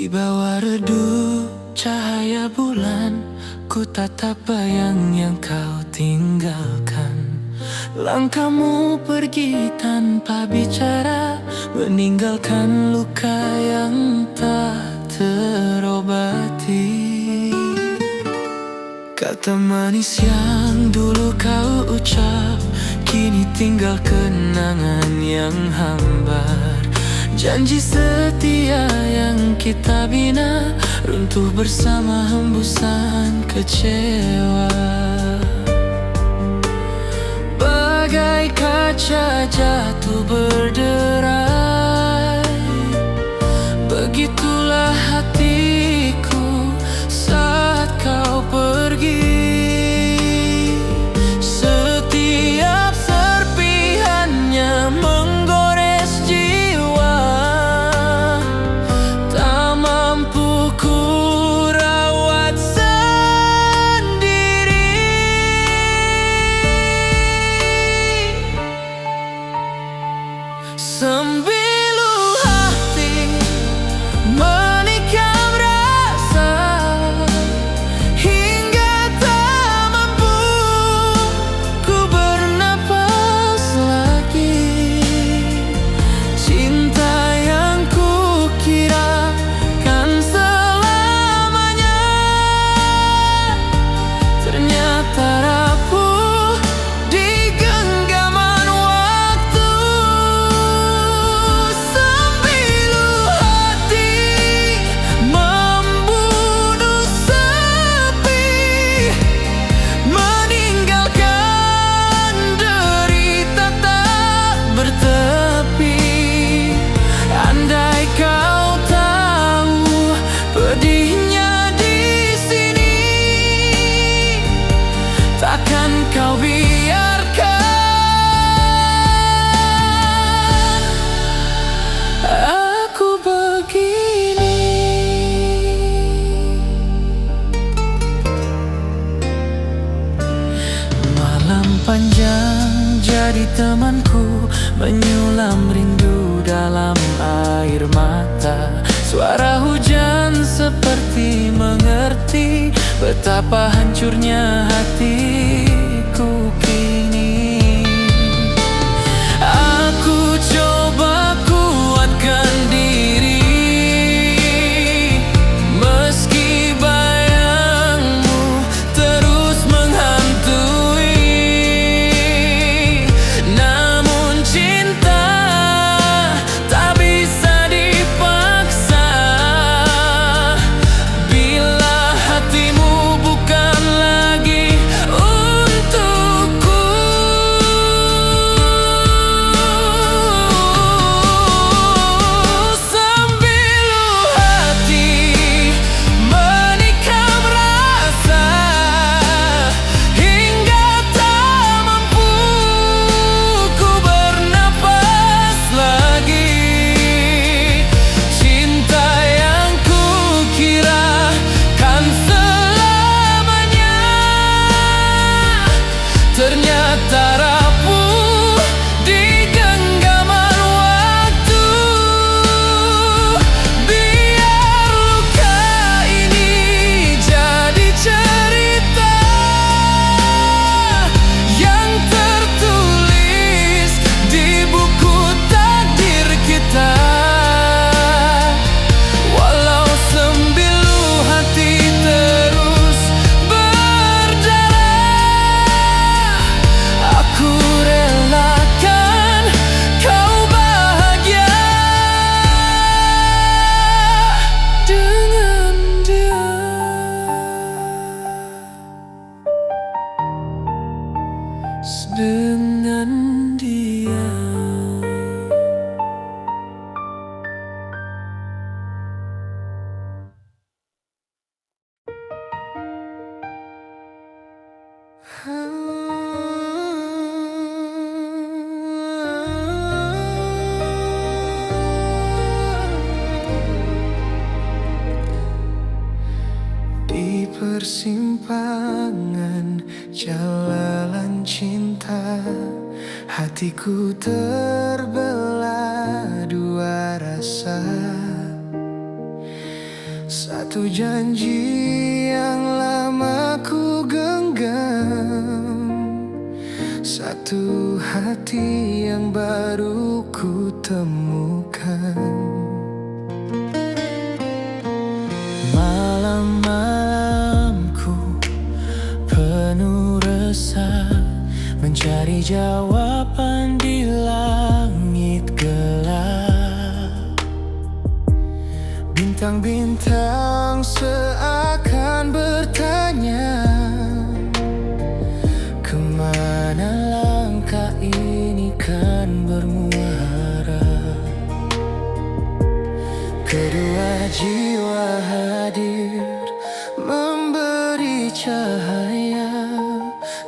Di bawah redup cahaya bulan, ku tatap bayang yang kau tinggalkan. Langkahmu pergi tanpa bicara, meninggalkan luka yang tak terobati. Kata manis yang dulu kau ucap, kini tinggal kenangan yang hambar. Janji setia yang kita bina, runtuh bersama hembusan kecewa. Bagai kaca jatuh berderai, begitulah hatiku saat kau pergi. Setiap serpihannya menggores jiwa, tak mampu ku rawat sendiri. Sembilu hati menikam rasa, hingga tak mampu ku bernapas lagi. Cinta yang ku kira kan selamanya, ternyata rapuh di genggaman waktu. Sembilu hati membunuh sepi, meninggalkan derita tak bertepi. Andai kau tahu pedihnya di sini, takkan kau biarkan aku begini. Malam panjang jadi temanku, menyulam rindu dalam air mata. Suara hujan seperti mengerti betapa hancurnya hatiku kini. Aku coba kuatkan diri, meski bayangmu terus menghantui. Namun cinta tak bisa dipaksa, bila hatimu bukan lagi untukku. Sembilu hati menikam rasa, hingga tak mampu ku bernapas lagi. Cinta yang ku kira kan selamanya, ternyata rapuh di genggaman waktu. Biar luka ini jadi cerita yang tertulis di buku takdir kita. Walau sembilu hati terus berdarah, aku relakan kau bahagia dengan dia. Dengan dia. Di persimpangan jalan cinta, hatiku terbelah dua rasa. Satu janji yang lama ku genggam, satu hati yang baru ku temukan. Malam-malamku penuh resah, mencari jawaban di langit gelap. Bintang-bintang seakan bertanya, kemana langkah ini kan bermuara. Kedua jiwa hadir memberi cahaya,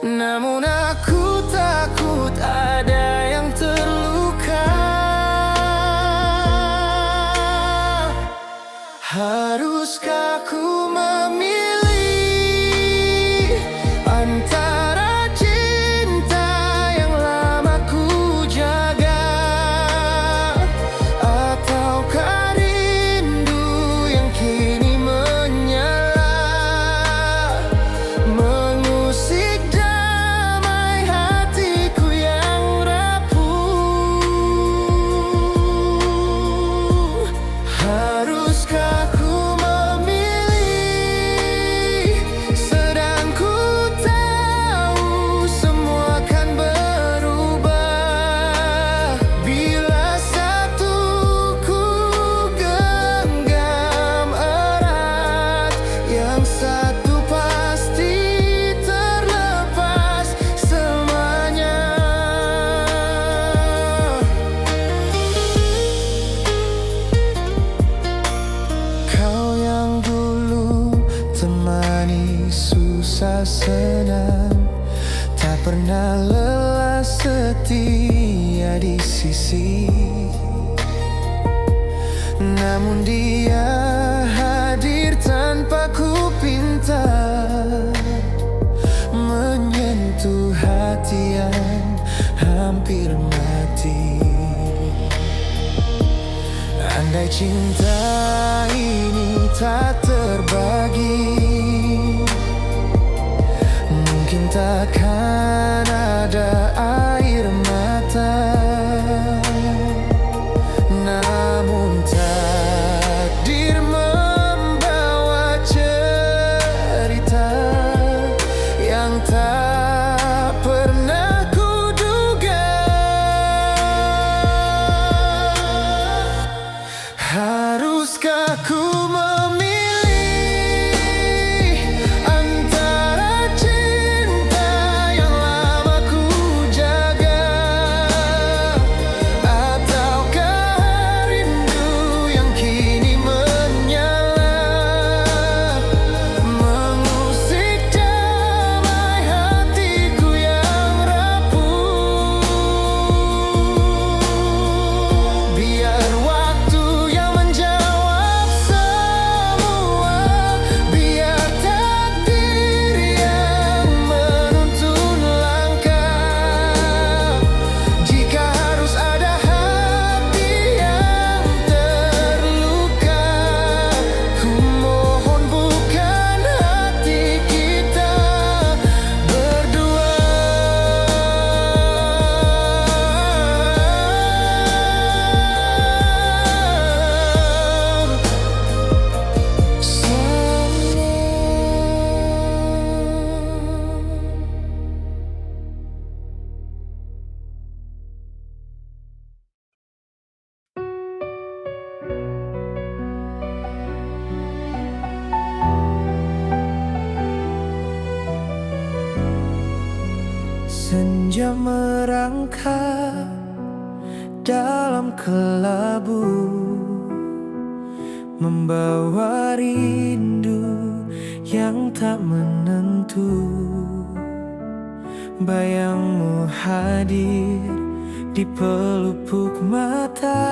namun aku takut ada yang terluka. Haruskah ku memilih antara cinta yang lama ku jaga, ataukah rindu yang kini menyala, mengusik damai hatiku yang rapuh. Haruskah ku memilih, sedang ku tahu semua kan berubah bila satu ku genggam erat, yang satu pasti terlepas selamanya. Kau yang dulu temani susah senang, tak pernah lelah setia di sisi. Namun dia hadir tanpa ku pinta, menyentuh hati yang hampir mati. Andai cinta ini tak terbagi, mungkin takkan ada air mata. Namun takdir membawa cerita yang tak pernah kuduga. Haruskah ku memilih antara cinta yang lama ku jaga, ataukah rindu yang kini menyala, mengusik damai hatiku yang rapuh. Biar waktu yang menjawab semua, biar takdir yang menuntun langkah. Jika harus ada hati yang terluka, ku mohon bukan hati kita berdua. Senja merangkak dalam kelabu, membawa rindu yang tak menentu. Bayangmu hadir di pelupuk mata,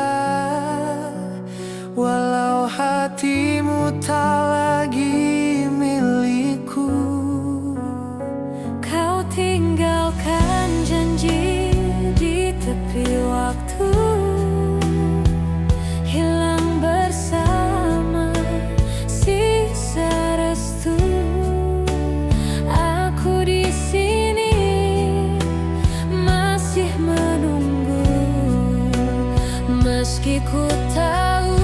walau hatimu tak lagi milikku. Kau tinggalkan janji di tepi waktu, hilang bersama si meski ku tahu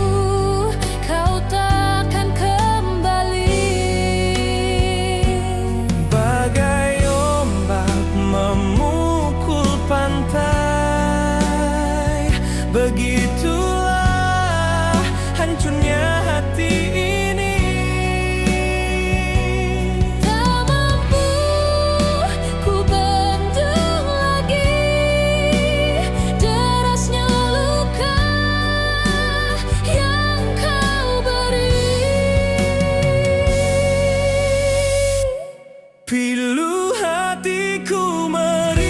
kau takkan kembali. Bagai ombak memukul pantai, begitulah hancurnya hati ini. Tak mampu ku bendung lagi derasnya luka yang kau beri. Pilu hatiku merintih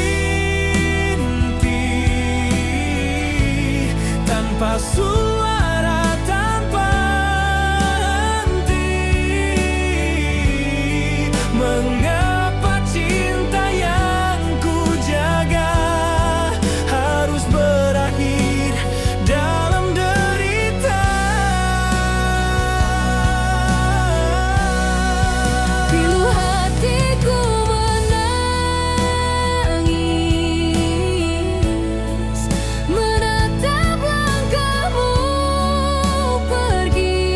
tanpa suara, tanpa henti. Mengapa cinta yang ku jaga harus berakhir dalam derita? Pilu hatiku menangis menatap langkahmu pergi,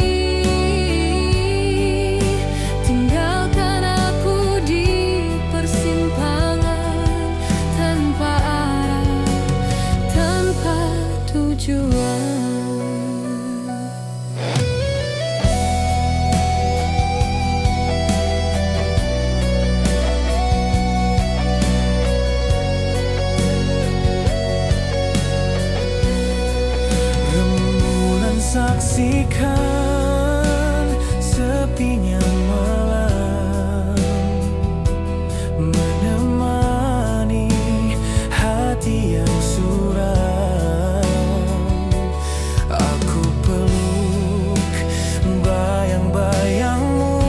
tinggalkan aku di persimpangan tanpa arah, tanpa tujuan. Rembulan saksikan sepinya malam, menemani hati yang suram. Aku peluk bayang-bayangmu,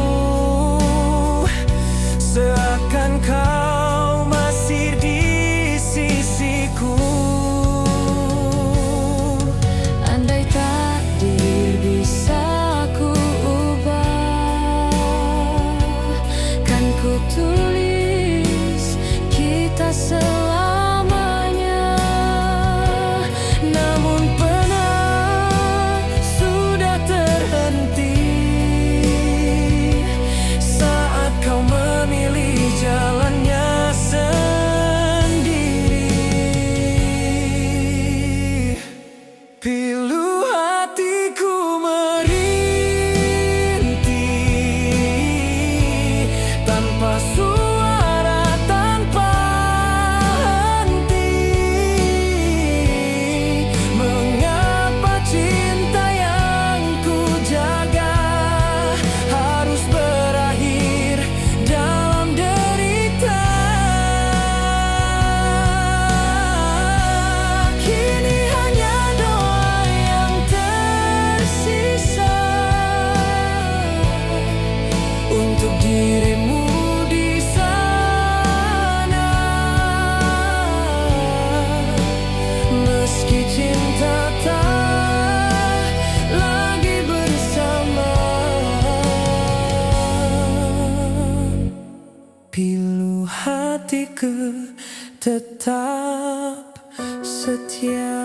seakan kau masih di sisiku. Andai takdir bisa ku ubah, kan ku tulis kita selamanya. Namun pernah sudah terhenti saat kau memilih jalannya sendiri. Pilu hatiku merintih tanpa suara, tanpa henti. Mengapa cinta yang ku jaga harus berakhir dalam derita? Kini hanya doa yang tersisa untuk dirimu di sana. Meski cinta tak lagi bersama, pilu hatiku tetap setia.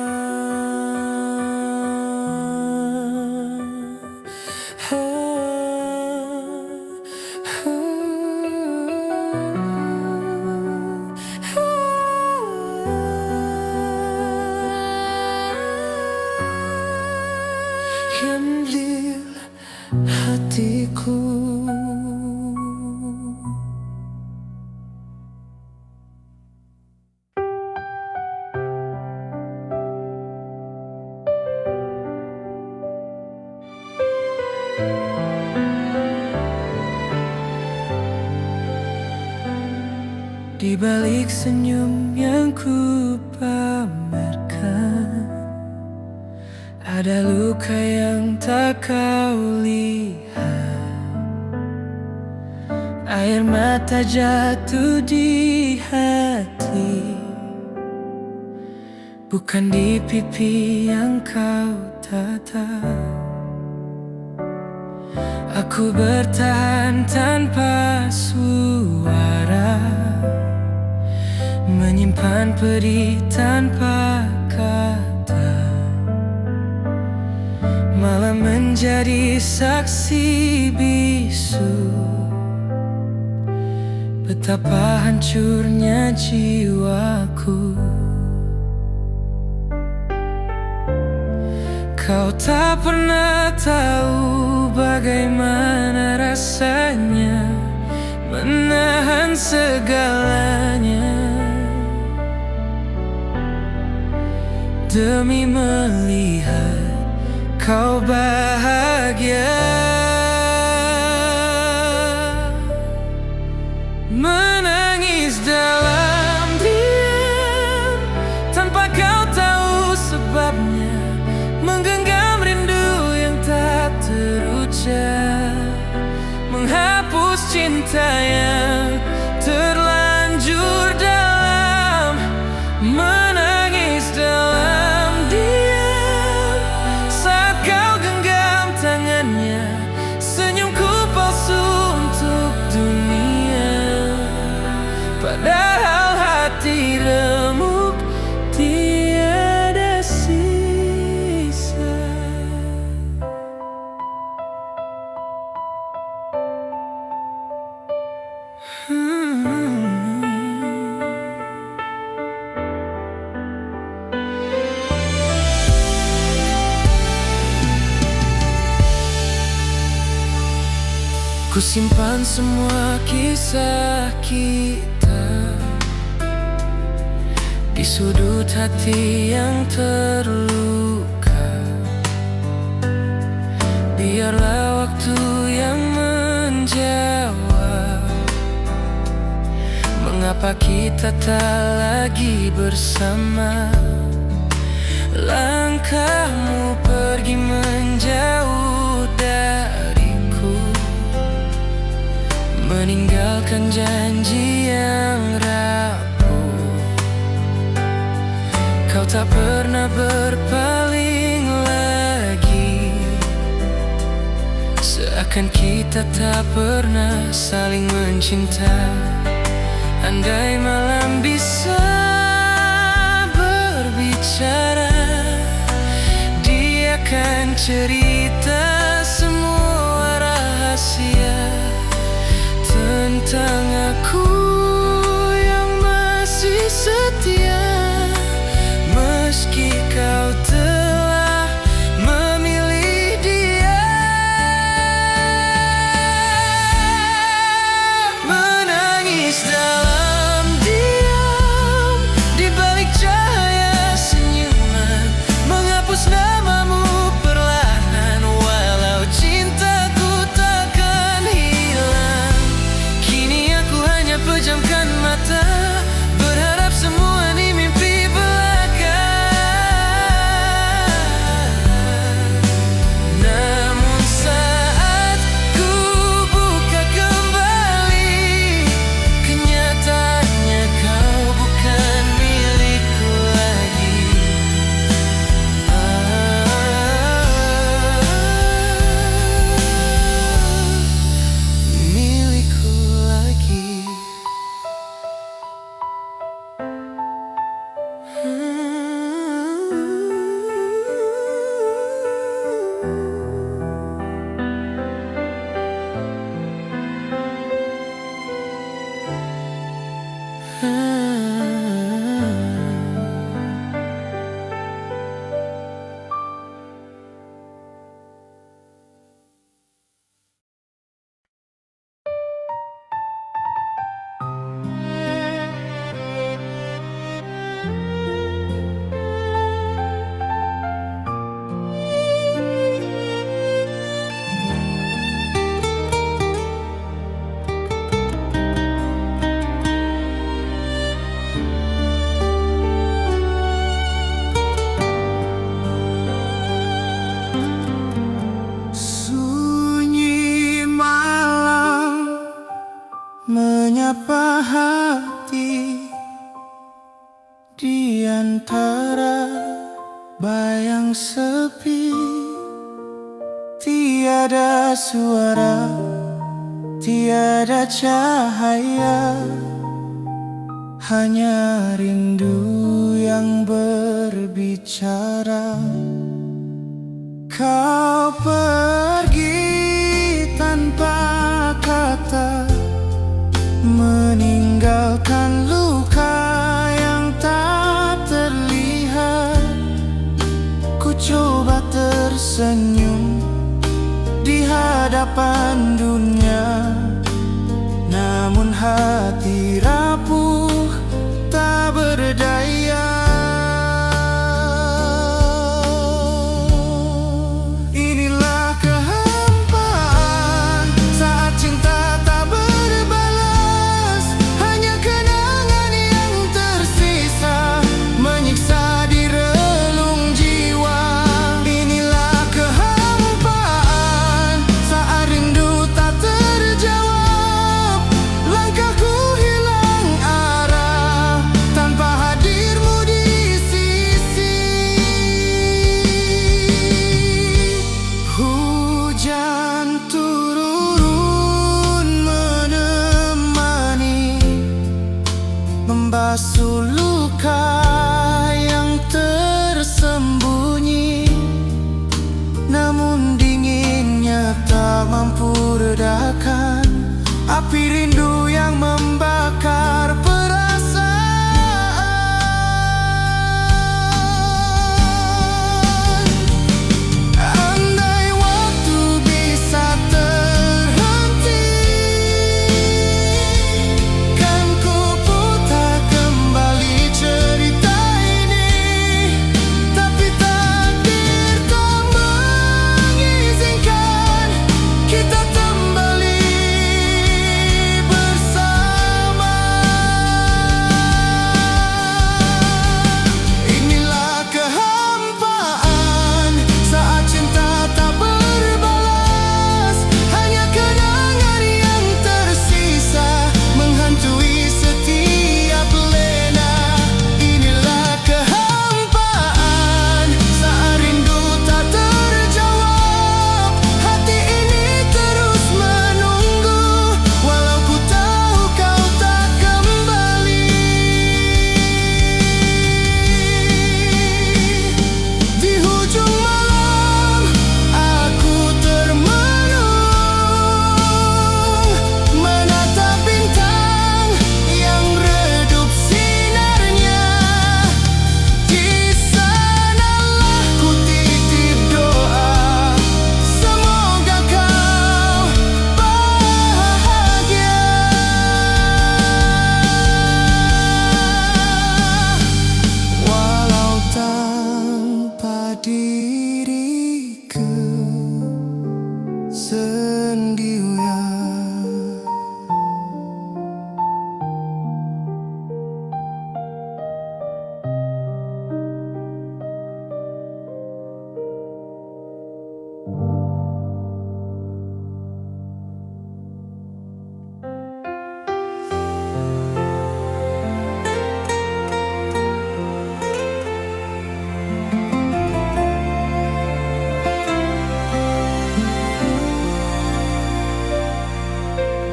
Ambil hatiku. Di balik senyum yang ku pamerkan, ada luka yang tak kau lihat. Air mata jatuh di hati, bukan di pipi yang kau tatap. Aku bertahan tanpa suara, menyimpan pedih tanpa kata. menjadi saksi bisu betapa hancurnya jiwaku. Kau tak pernah tahu bagaimana rasanya menahan segalanya demi melihat kau bahagia. Menangis dalam diam tanpa kau tahu sebabnya, menggenggam rindu yang tak terucap, menghapus cinta yang terlanjur dalam. Menangis dalam diam saat kau genggam tangannya, senyumku palsu untuk dunia, padahal hati remuk tiada sisa. Ku simpan semua kisah kita di sudut hati yang terluka. Biarlah waktu yang menjawab mengapa kita tak lagi bersama. Langkahmu pergi menjauh dariku, meninggalkan janji yang rapuh. Kau tak pernah berpaling lagi, seakan kita tak pernah saling mencinta. Andai malam bisa berbicara, dia akan cerita semua rahasia tentang aku yang masih setia. Meski kau telah memilih dia, menangis dalam diam di balik cahaya senyuman, menghapus namamu perlahan walau cintaku takkan hilang. Kini aku hanya pejamkan mata, berharap semua ini mimpi belaka. Namun saat ku buka kembali, kenyataannya kau bukan milikku lagi. Milikku lagi. Sunyi malam menyapa hati di antara bayang sepi. Tiada suara, tiada cahaya, hanya rindu yang berbicara. Kau pergi tanpa kata, meninggalkan luka yang tak terlihat. Ku coba tersenyum di hadapan dunia, namun hati rapuh tak berdaya. Membasuh luka yang tersembunyi, namun dinginnya tak mampu redakan api rindu yang membakar perasaan. Andai waktu bisa terhenti, kan ku putar kembali cerita ini. Tapi takdir tak mengizinkan kita kembali bersama. Inilah kehampaan saat cinta tak berbalas, hanya kenangan yang tersisa menghantui setiap lena. Inilah kehampaan saat rindu tak terjawab, hati ini terus menunggu walau ku tahu kau tak kembali. Di hujung malam aku termenung, menatap bintang yang redup sinarnya. Di sanalah ku titip doa, semoga kau bahagia. Walau tanpa diriku sendirian.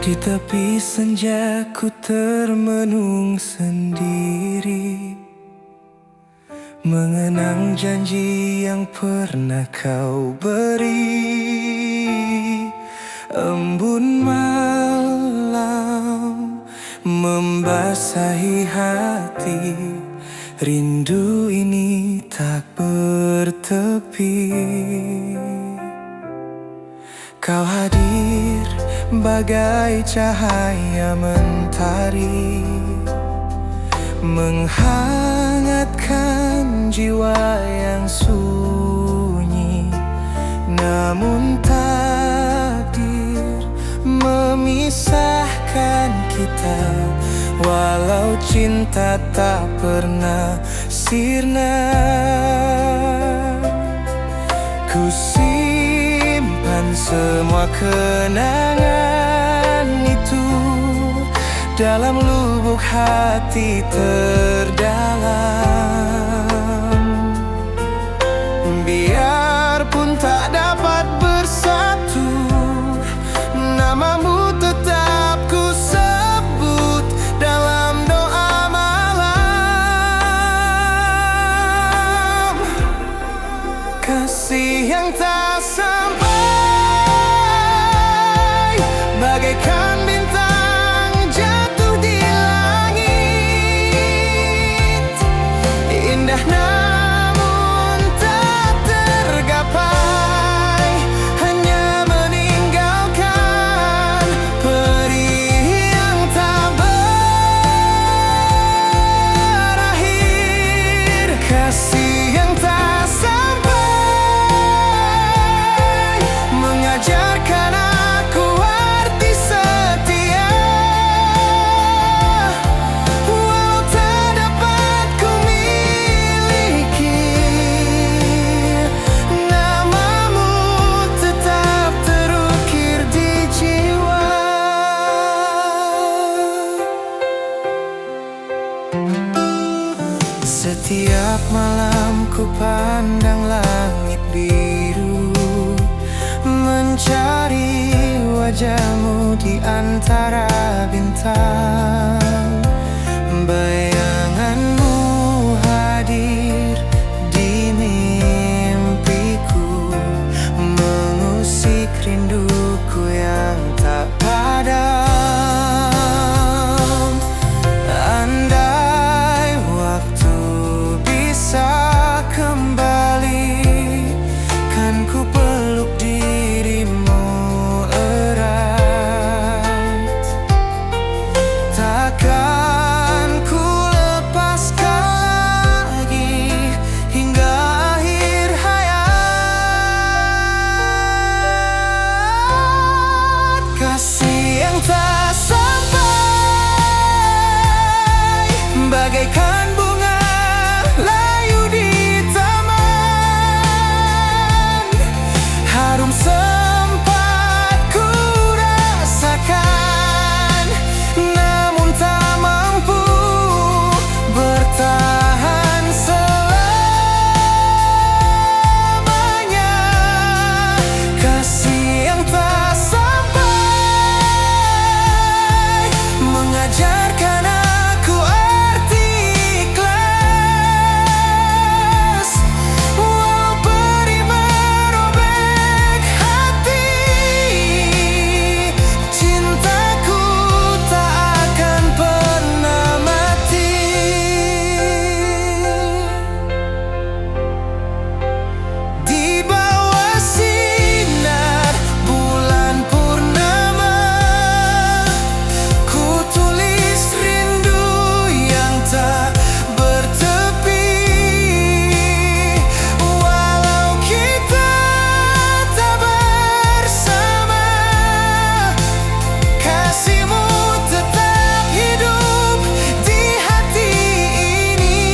Di tepi senja ku termenung sendiri, mengenang janji yang pernah kau beri. Embun malam membasahi hati, rindu ini tak bertepi. Kau hadir bagai cahaya mentari, menghangatkan jiwa yang sunyi. Namun takdir memisahkan kita, walau cinta tak pernah sirna. Ku simpan semua kenangan itu dalam lubuk hati terdalam. Biarpun tak dapat bersatu, namamu tetap ku sebut dalam doa malam. Kasih yang tak sampai, bagaikan bintang jatuh di langit, indah namun tak tergapai, hanya meninggalkan perih yang tak berakhir. Kasih yang tak sampai mengajarkan aku arti setia, walau tak dapat ku miliki, namamu tetap terukir di jiwa. Setiap malam ku pandang langit biru, mencari wajahmu di antara bintang. Bayanganmu hadir di mimpiku, mengusik rinduku yang tak padam. Andai waktu bisa kembali, kan ku peluk dirimu erat. Takkan ku lepaskan lagi hingga akhir hayat. Kasih yang tak sampai, bagaikan bunga layu di taman, harum sempat ku rasakan, namun tak mampu bertahan selamanya. Kasih yang tak sampai mengajarkan aku arti ikhlas, walau perih merobek hati, cintaku tak akan pernah mati. Di bawah sinar bulan purnama, ku tulis rindu yang tak bertepi, walau kita tak bersama, kasihmu tetap hidup di hati ini.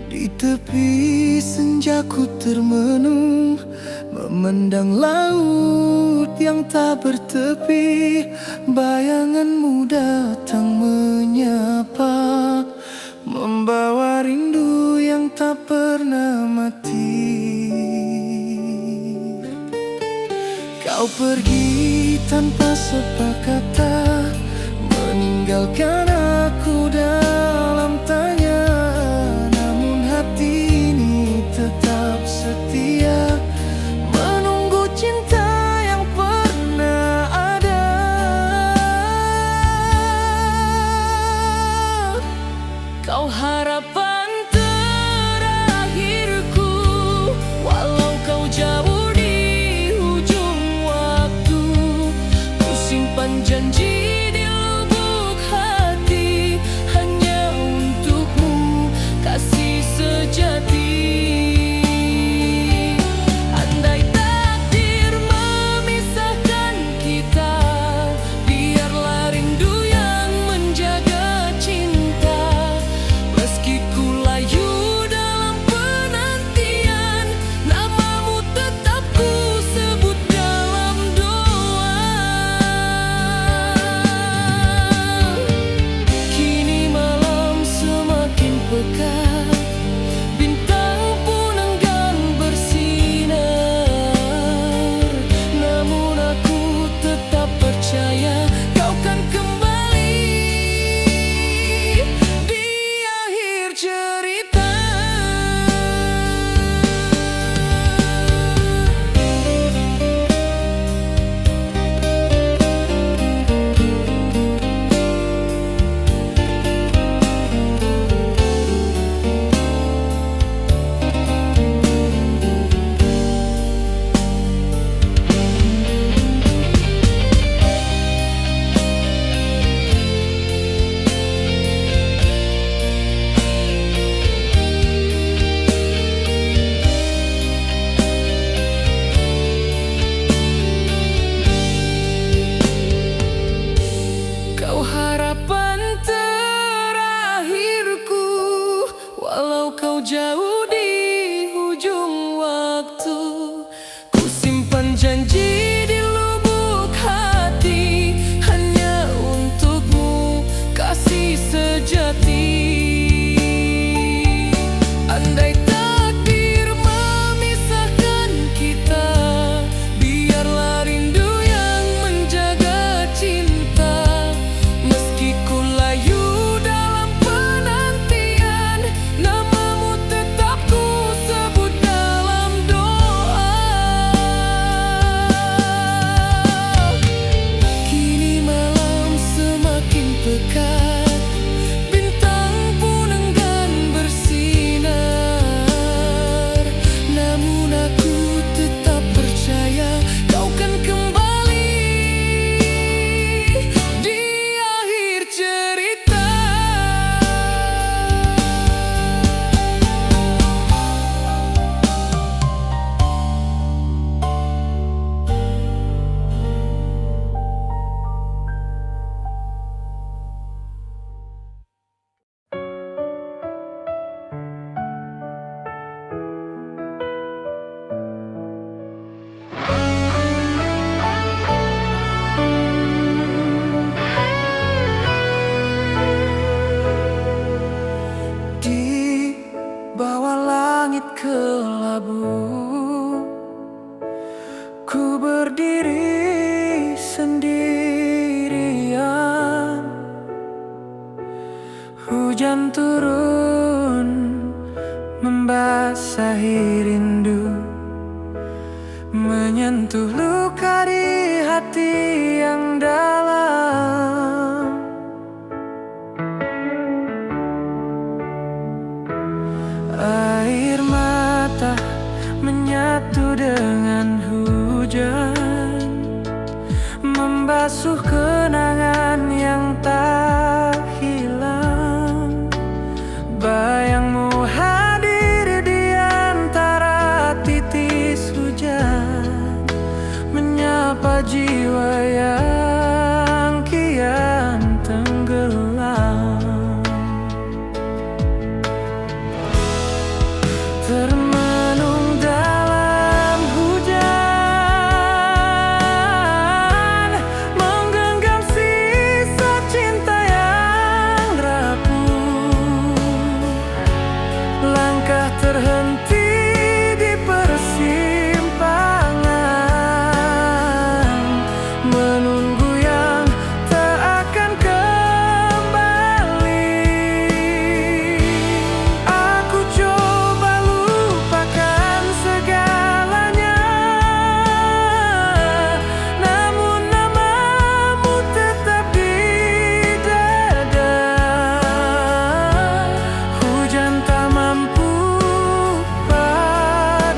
Di tepi senja ku termenung, memandang laut yang tak bertepi. Bayanganmu datang menyapa, membawa rindu yang tak pernah mati. Kau pergi tanpa sepakata, meninggalkan aku dalam tanya, namun hati ini tetap setia, menunggu cinta yang pernah ada. Kau harapan terakhirku, walau kau jauh di ujung waktu, ku simpan janji di lubuk hati, hanya Ku berdiri sendirian, hujan turun membasahi rindu, menyentuh luka di hati yang dalam. Air mata menyatu dengan hujan, membasuh kenangan yang tak hilang. Bayangmu hadir di antara titis hujan, menyapa jiwa yang kian tenggelam. Termenung dalam hujan, menggenggam sisa cinta yang rapuh. Langkah terhenti di persimpangan, menunggu yang tak akan kembali. Aku coba lupakan segalanya, namun namamu tetap di dada. Hujan tak mampu padamkan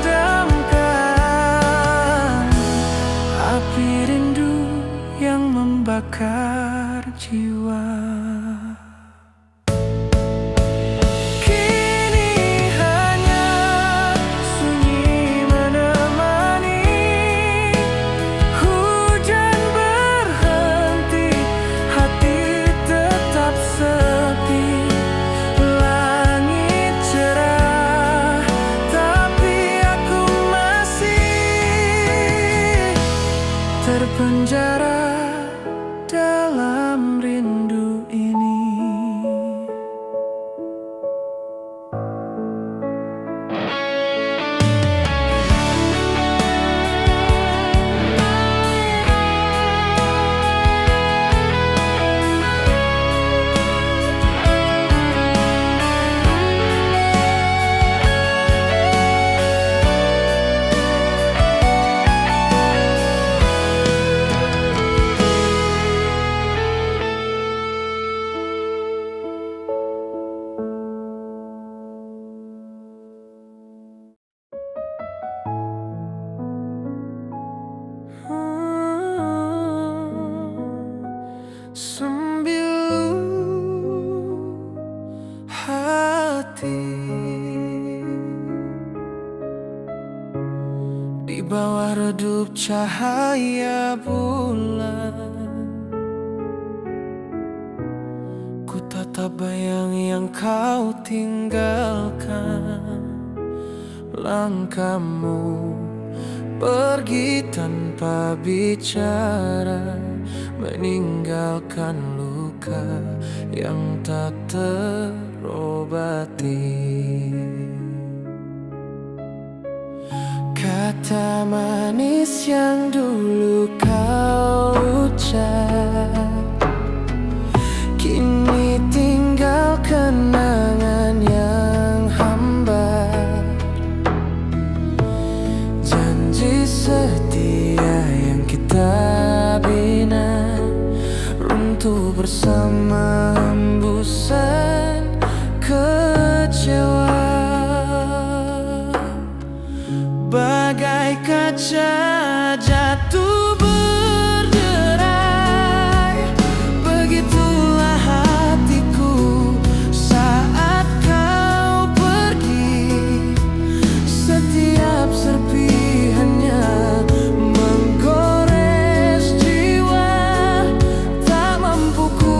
api rindu yang membakar jiwa. Kini hanya sunyi menemani, hujan berhenti, hati tetap sepi. Langit cerah, tapi aku masih terpenjara dalam rindu ini. Sembilu hati di bawah redup cahaya bulan, ku tatap bayang yang kau tinggalkan. Langkahmu pergi tanpa bicara, meninggalkan luka yang tak terobati. Kata manis yang dulu kau ucap, kini tinggal kenangan yang hambar. Janji setia yang kita bina runtuh bersama hembusan kecewa. Bagai kaca jatuh berderai, begitulah hatiku saat kau pergi. Setiap serpihannya menggores jiwa, tak mampu ku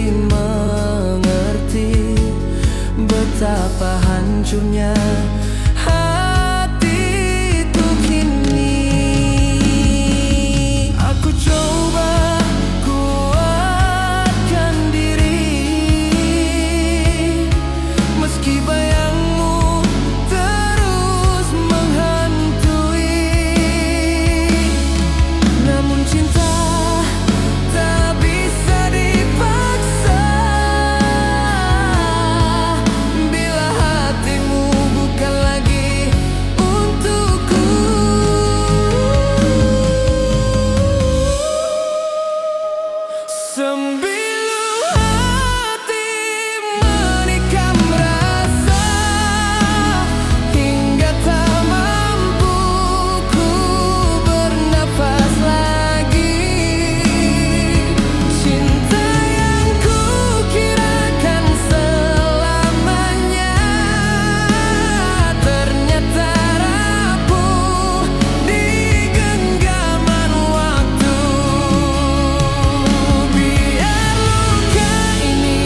mengerti betapa hancurnya hatiku kini. Aku coba kuatkan diri, meski bayangmu terus menghantui. Namun cinta tak bisa dipaksa bila hatimu bukan lagi untukku. Sembilu hati menikam rasa hingga tak mampu ku bernafas lagi. Cinta yang kukirakan selamanya ternyata rapuh di genggaman waktu. Biar luka ini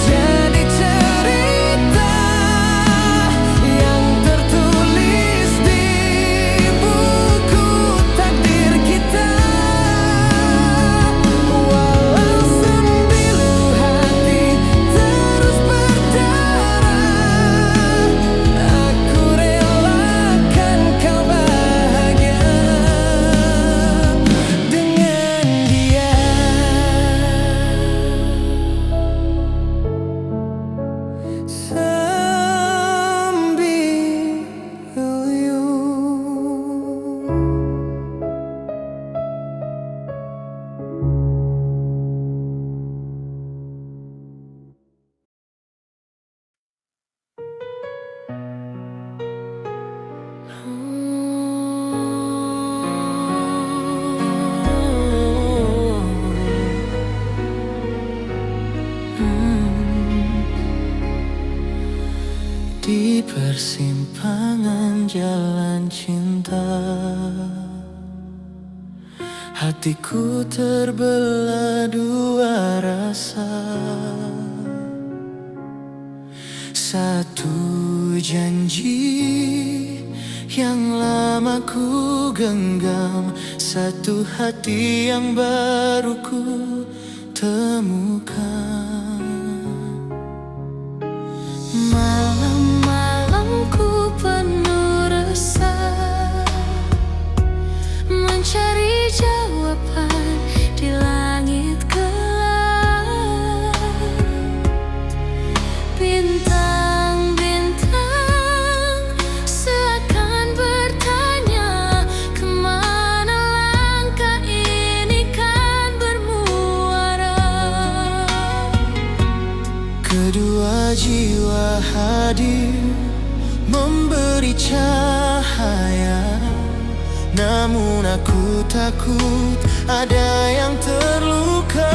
jadi cerita yang tertulis di buku takdir kita. Walau sembilu hati terus berdarah, aku relakan kau bahagia dengan dia. Sembilu. Di persimpangan jalan cinta, hatiku terbelah dua rasa. Satu janji yang lama ku genggam, satu hati yang baru ku temukan. Malam-malamku penuh resah, mencari jawaban di langit gelap. Bintang-bintang seakan bertanya, kemana langkah ini kan bermuara. Kedua jiwa hadir memberi cahaya, namun aku takut ada yang terluka.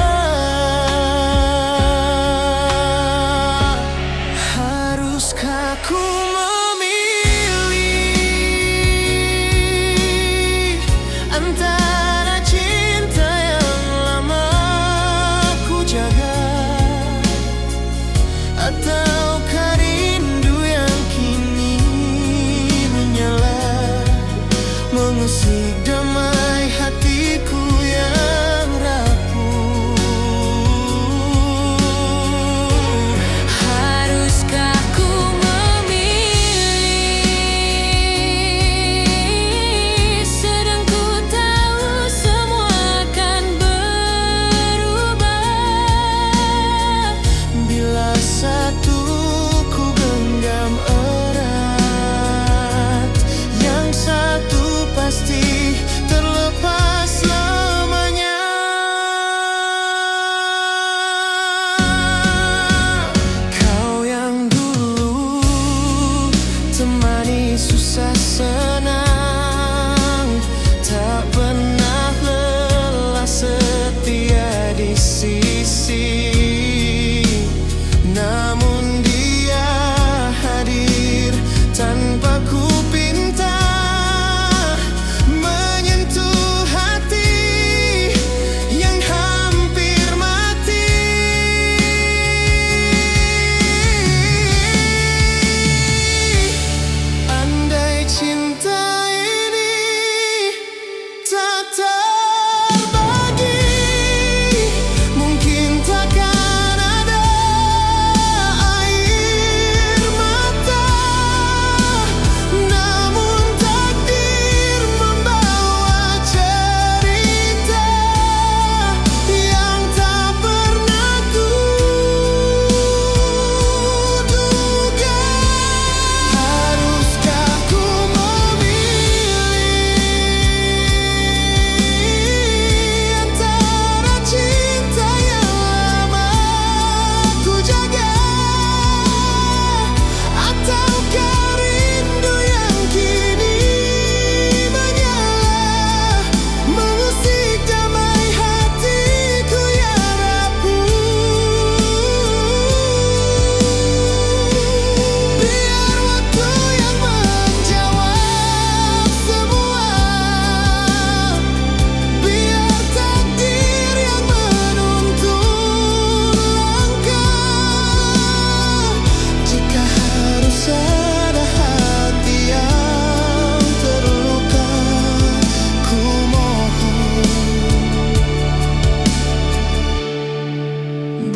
Haruskah ku memilih antara cinta yang lama ku jaga ataukah rindu yang kini menyala, mengusik damai hatiku yang rapuh. Haruskah ku memilih, sedang ku tahu semua akan berubah Bila satu ku genggam erat, yang satu pasti terlepas selamanya. Kau yang dulu temani susah senang, tak pernah lelah setia di sisi. Namun dia hadir tanpa ku pinta, menyentuh hati yang hampir mati.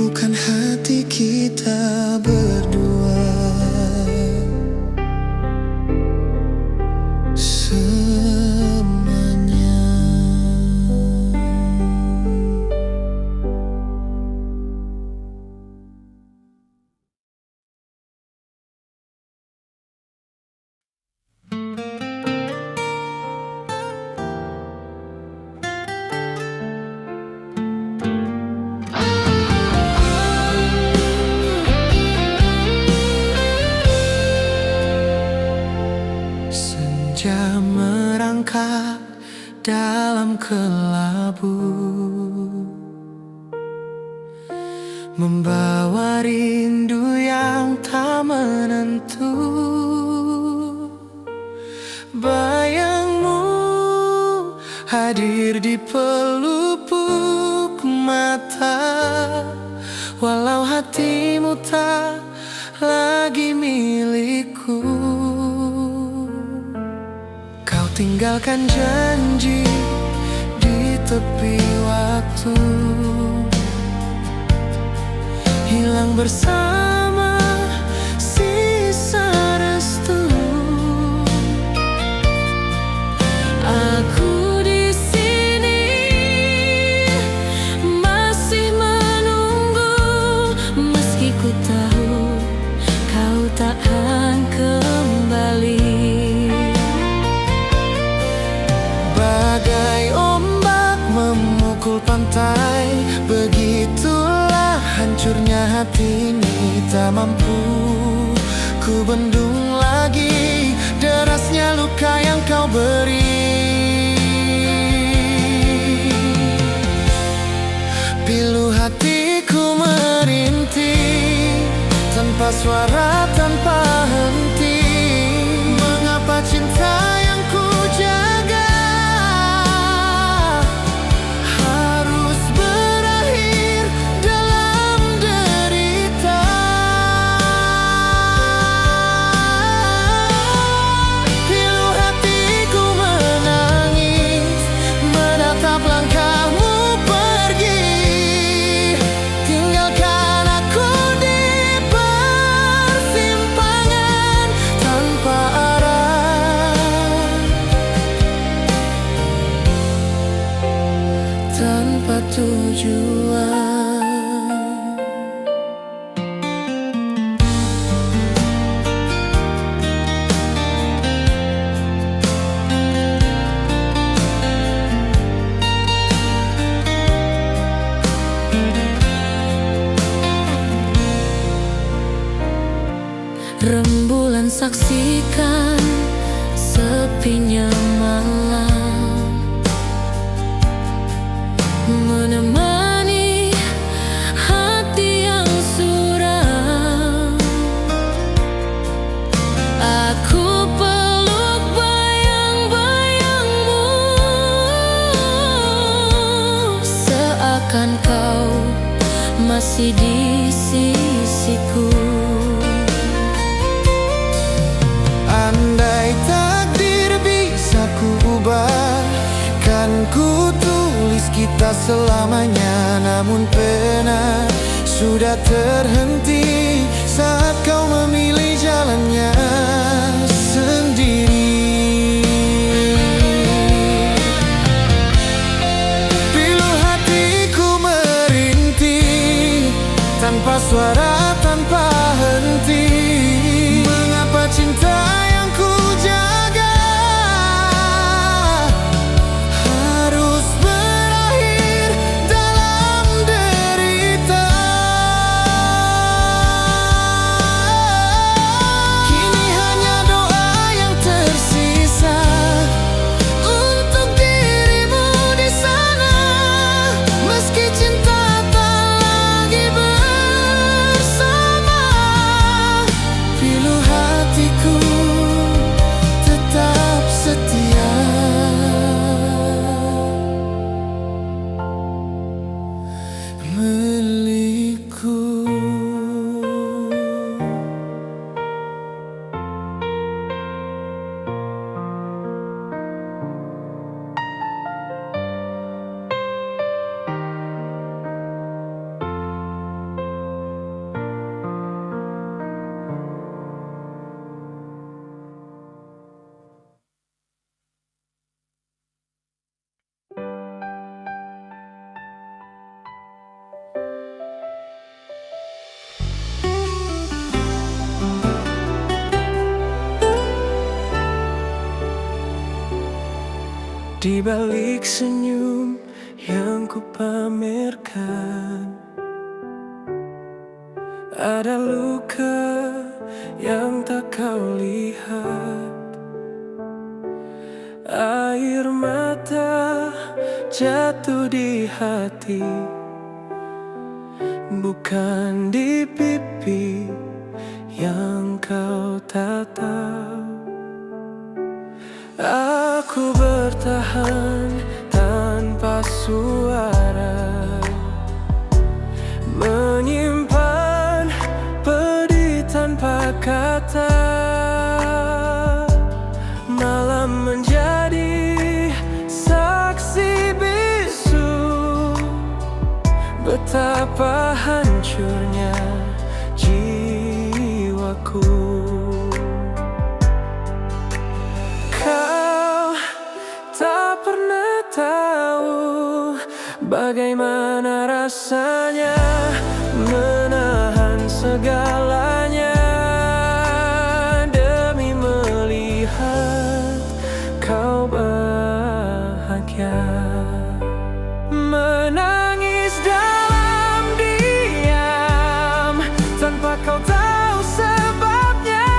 bukan hati kita berdua. Semuanya senja merangkak dalam kelabu, membawa rindu yang tak menentu. Bayangmu hadir di pelupuk mata, walau hatimu tak lagi milikku. Kau tinggalkan janji di tepi waktu, hilang bersama sisa restu. Aku di sini masih menunggu, meski ku tahu kau takkan kembali. Bagai ombak memukul pantai, begitulah hancurnya hati ini. Tak mampu ku bendung lagi derasnya luka yang kau beri. Pilu hatiku merintih tanpa suara, tanpa henti. Mengapa cinta yang ku jaga harus berakhir dalam derita? Pilu hatiku menangis menatap langkahmu pergi, tinggalkan aku di persimpangan tanpa arah, tanpa tujuan. Rembulan saksikan sepinya malam, menemani hati yang suram. Aku peluk bayang-bayangmu, seakan kau masih di sisiku. Andai takdir bisa ku ubah, kan ku tulis kita selamanya. Namun pena sudah terhenti saat kau memilih jalannya sendiri. Pilu hatiku merintih tanpa suara, tanpa henti. Mengapa cinta yang ku jaga harus berakhir dalam derita? Kini hanya doa yang tersisa untuk dirimu di sana, meski cinta tak lagi bersama. Di balik senyum yang ku pamerkan, ada luka yang tak kau lihat. Air mata jatuh di hati, bukan di pipi yang kau tatap. Aku bertahan tanpa suara, menyimpan pedih tanpa kata. Malam menjadi saksi bisu betapa hancurnya jiwaku. Kau tak pernah tahu bagaimana rasanya menahan segalanya demi melihat kau bahagia. Menangis dalam diam tanpa kau tahu sebabnya,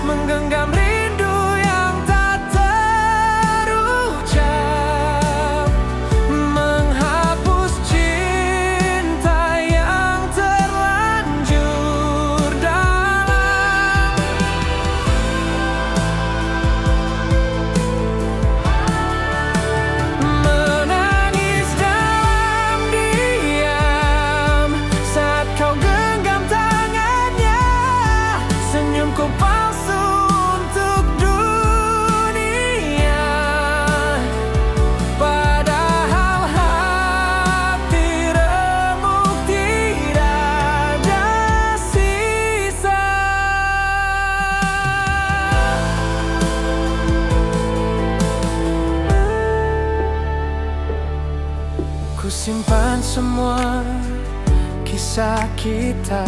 menggenggam rindu yang tak terucap, menghapus cinta yang terlanjur dalam. Menangis dalam diam saat kau genggam tangannya, senyumku palsu untuk dunia, padahal hati remuk tidak ada sisa. Ku simpan semua kisah kita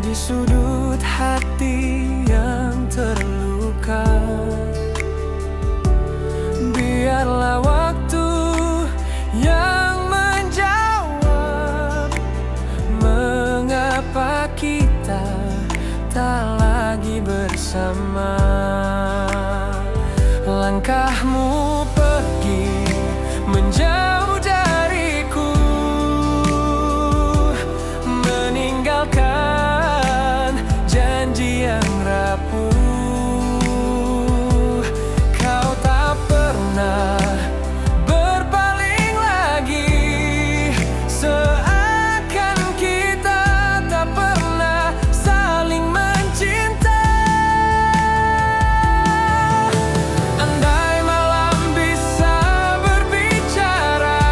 di sudut hati yang terluka. Biarlah waktu yang menjawab mengapa kita tak lagi bersama. Langkahmu pergi menjauh dariku, meninggalkan janji yang rapuh. Kau tak pernah berpaling lagi, seakan kita tak pernah saling mencinta. Andai malam bisa berbicara,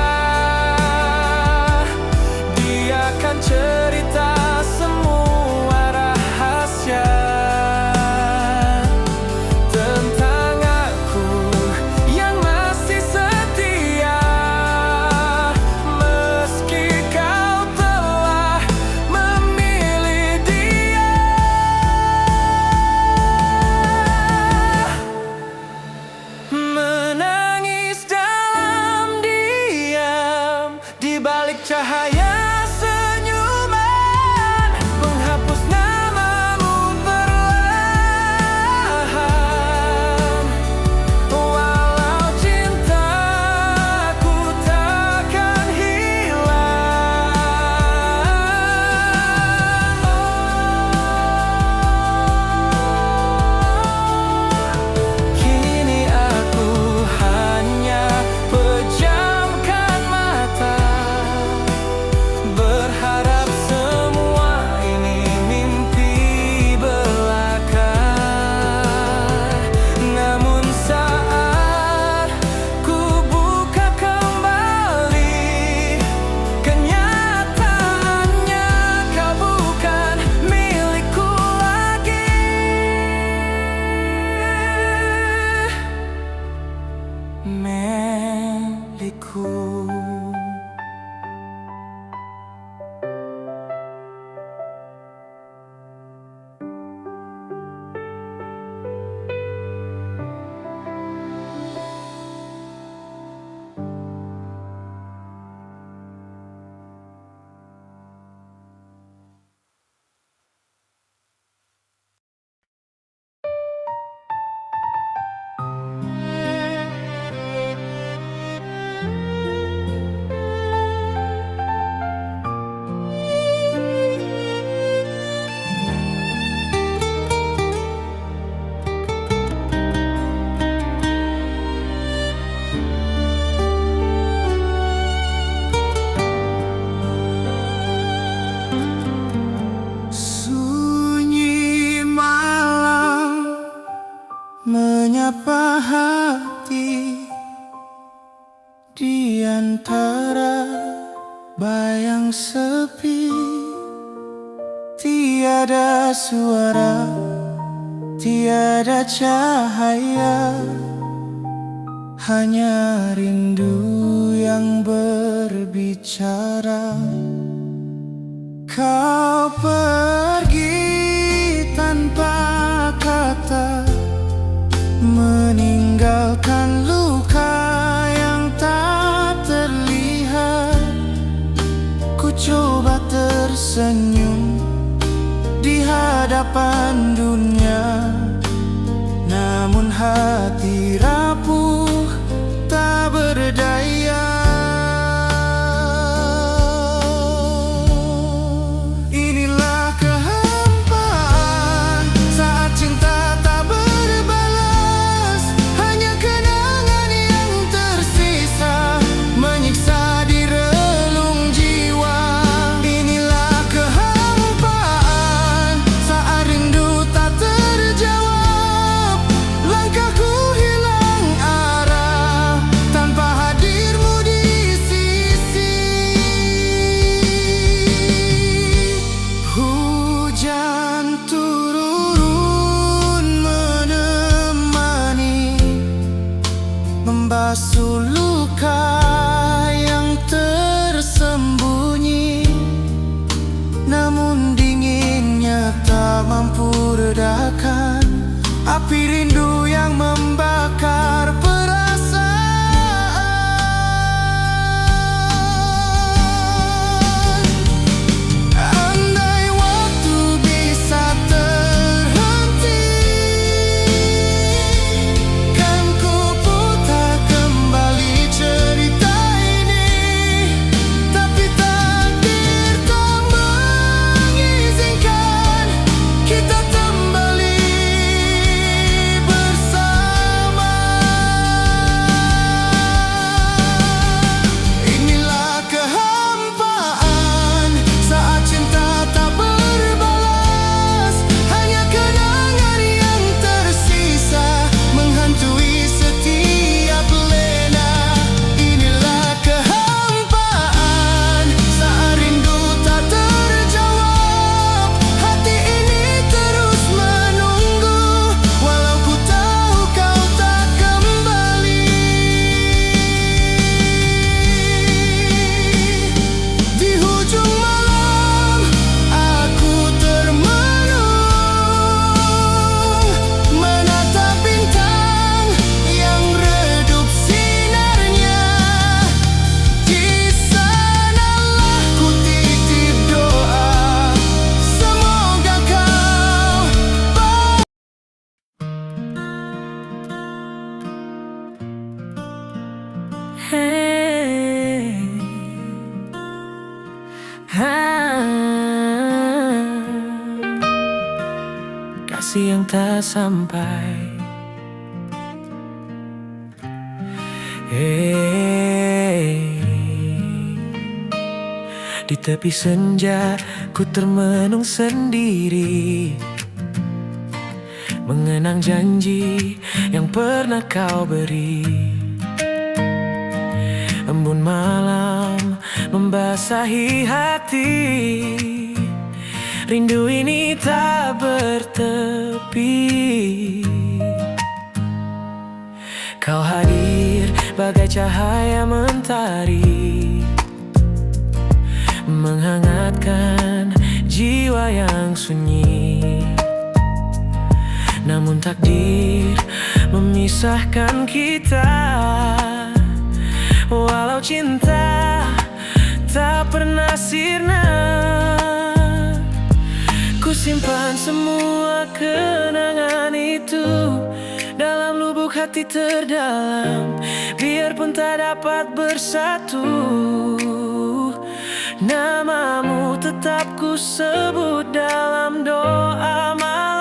dia akan cerita semua rahasia tentang aku yang masih setia, meski kau telah memilih dia. Menangis dalam diam di balik cahaya senyuman, menghapus namamu perlahan. Walau cintaku takkan hilang. Kini aku hanya pejamkan mata bayang sepi, tiada suara, tiada cahaya, hanya rindu yang berbicara. Kau pergi tanpa kata, meninggalkan luka yang tak terlihat. Ku coba tersenyum di hadapan dunia, namun hati rapuh tak berdaya. Inilah kehampaan saat cinta tak berbalas, hanya kenangan yang tersisa menyiksa di relung jiwa. Inilah kehampaan saat rindu tak terjawab, langkahku hilang arah tanpa hadirmu di sisi. Hujan turun menemani, membasuh luka yang tersembunyi, namun dinginnya tak mampu redakan api rindu yang membakar perasaan. Andai waktu bisa terhenti, kan ku putar kembali cerita ini. Tapi takdir tak mengizinkan kita kembali bersama. Inilah kehampaan saat cinta tak berbalas, hanya kenangan yang tersisa menghantui setiap lena. Inilah kehampaan saat rindu tak terjawab, hati ini terus menunggu walau ku tahu kau tak kembali. Di hujung malam aku termenung, menatap bintang yang redup sinarnya. Di sanalah ku titip doa, semoga kau Hey, kasih yang tak sampai. Di tepi senja ku termenung sendiri, mengenang janji yang pernah kau beri. Embun malam membasahi hati, rindu ini tak bertepi. Kau hadir bagai cahaya mentari, menghangatkan jiwa yang sunyi. Namun takdir memisahkan kita, walau cinta tak pernah sirna. Ku simpan semua kenangan itu dalam lubuk hati terdalam, biarpun tak dapat bersatu. Namamu tetap ku sebut dalam doa malam.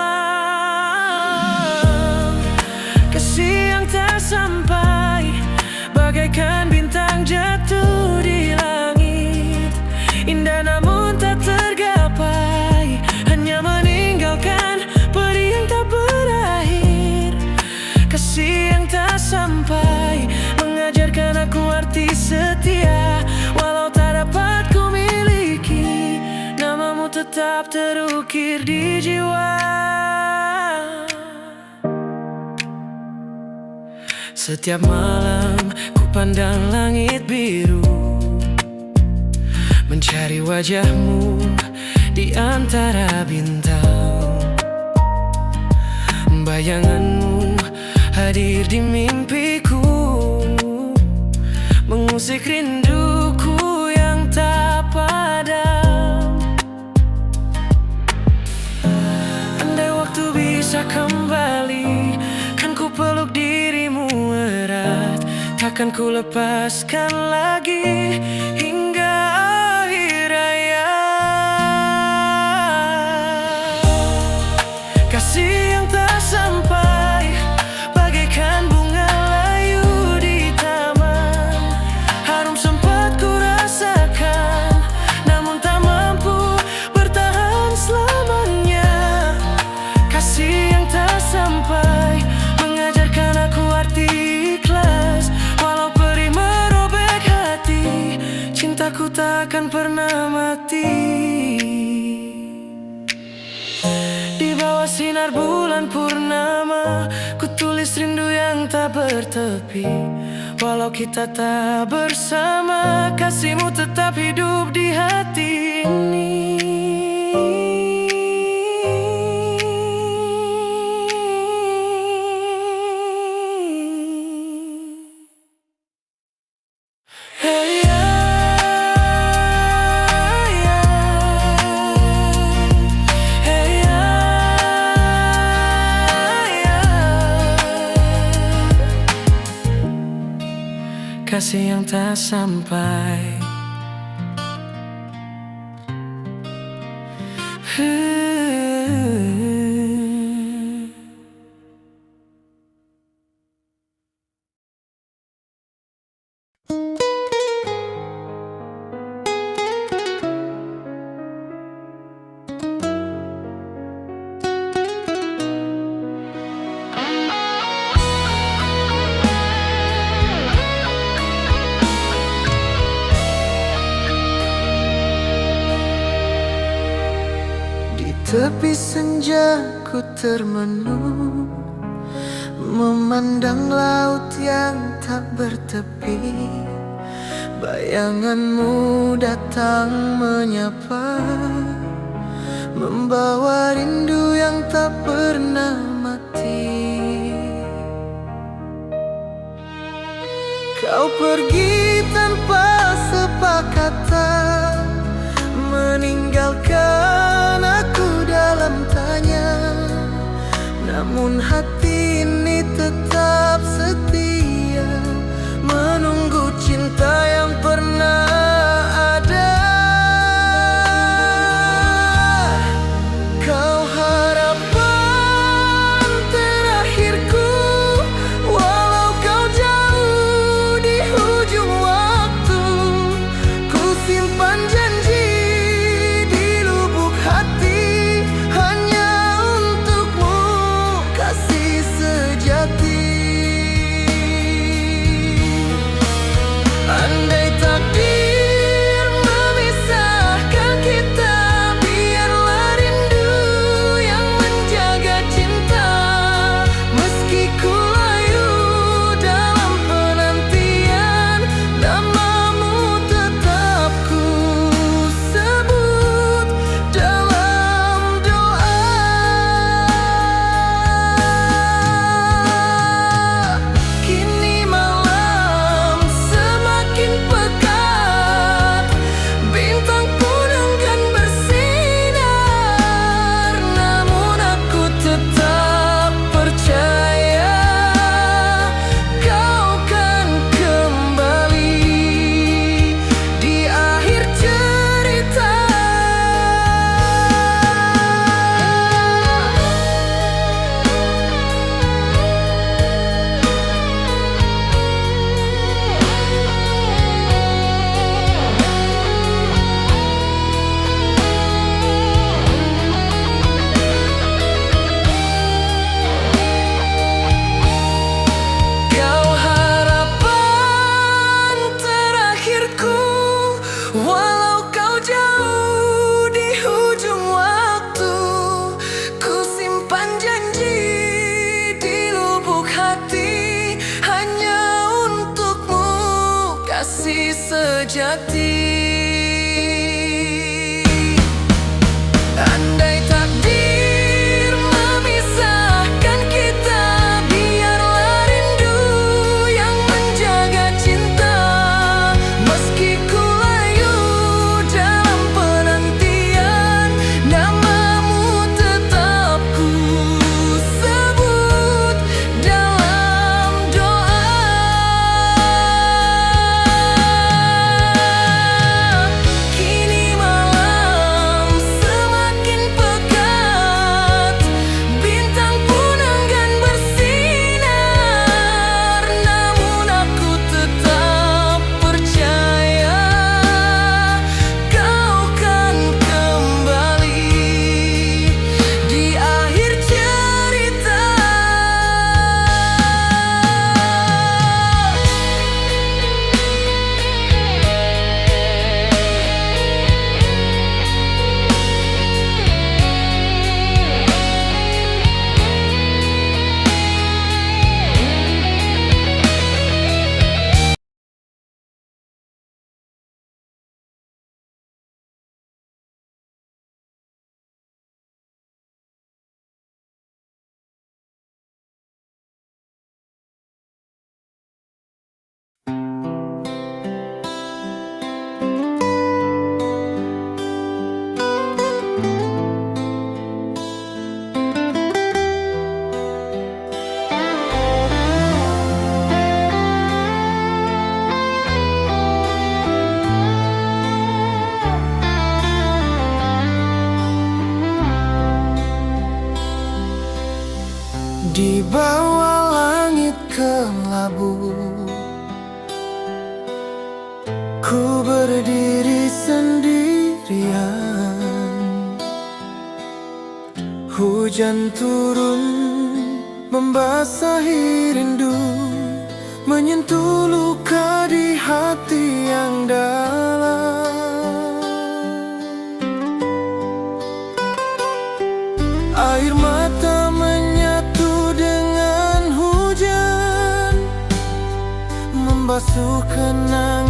Kasih yang tak sampai bagaikan bintang jatuh di langit, indah namun tak tergapai, hanya meninggalkan pedih yang tak berakhir. Kasih yang tak sampai mengajarkan aku arti setia, walau mengukir di jiwa. Setiap malam ku pandang langit biru, mencari wajahmu di antara bintang. Bayanganmu hadir di mimpiku, mengusik rinduku yang tak padam. Andai waktu bisa kembali, kan ku peluk dirimu erat. Takkan ku lepaskan lagi hingga akhir hayat. Kasih yang tak sampai, bagaikan bunga layu di taman. Harum sempat ku rasakan, namun tak mampu bertahan selamanya. Kasih yang tak sampai mengajarkan aku arti ikhlas. Walau perih merobek hati, cintaku tak akan pernah mati. Di bawah sinar bulan purnama, ku tulis rindu yang tak bertepi. Walau kita tak bersama, kasihmu tetap hidup di hati ini. Hey, kasih yang tak sampai. Tepi senja ku termenung, memandang laut yang tak bertepi. Bayanganmu datang menyapa, membawa rindu yang tak pernah mati. Kau pergi tanpa sepakatan, meninggalkan aku dalam tanya. Namun hati ini tetap setia, menunggu cinta yang pernah ada. Kau harapan terakhirku, walau kau jauh di ujung waktu. Ku simpan janji di lubuk hati, hanya untukmu, kasih sejati. Andai takdir memisahkan kita, biarlah rindu yang menjaga cinta. Meski ku layu dalam penantian, namamu tetap ku sebut dalam doa. Kini malam semakin pekat, bintang pun enggan bersinar. Namun aku tetap percaya kau kan kembali di akhir cerita. Kau harapan terakhirku, walau kau jauh di ujung waktu. kelabu. Ku berdiri sendirian, hujan turun membasahi rindu, menyentuh luka di hati yang dalam. Air mata menyatu dengan hujan, membasuh kenangan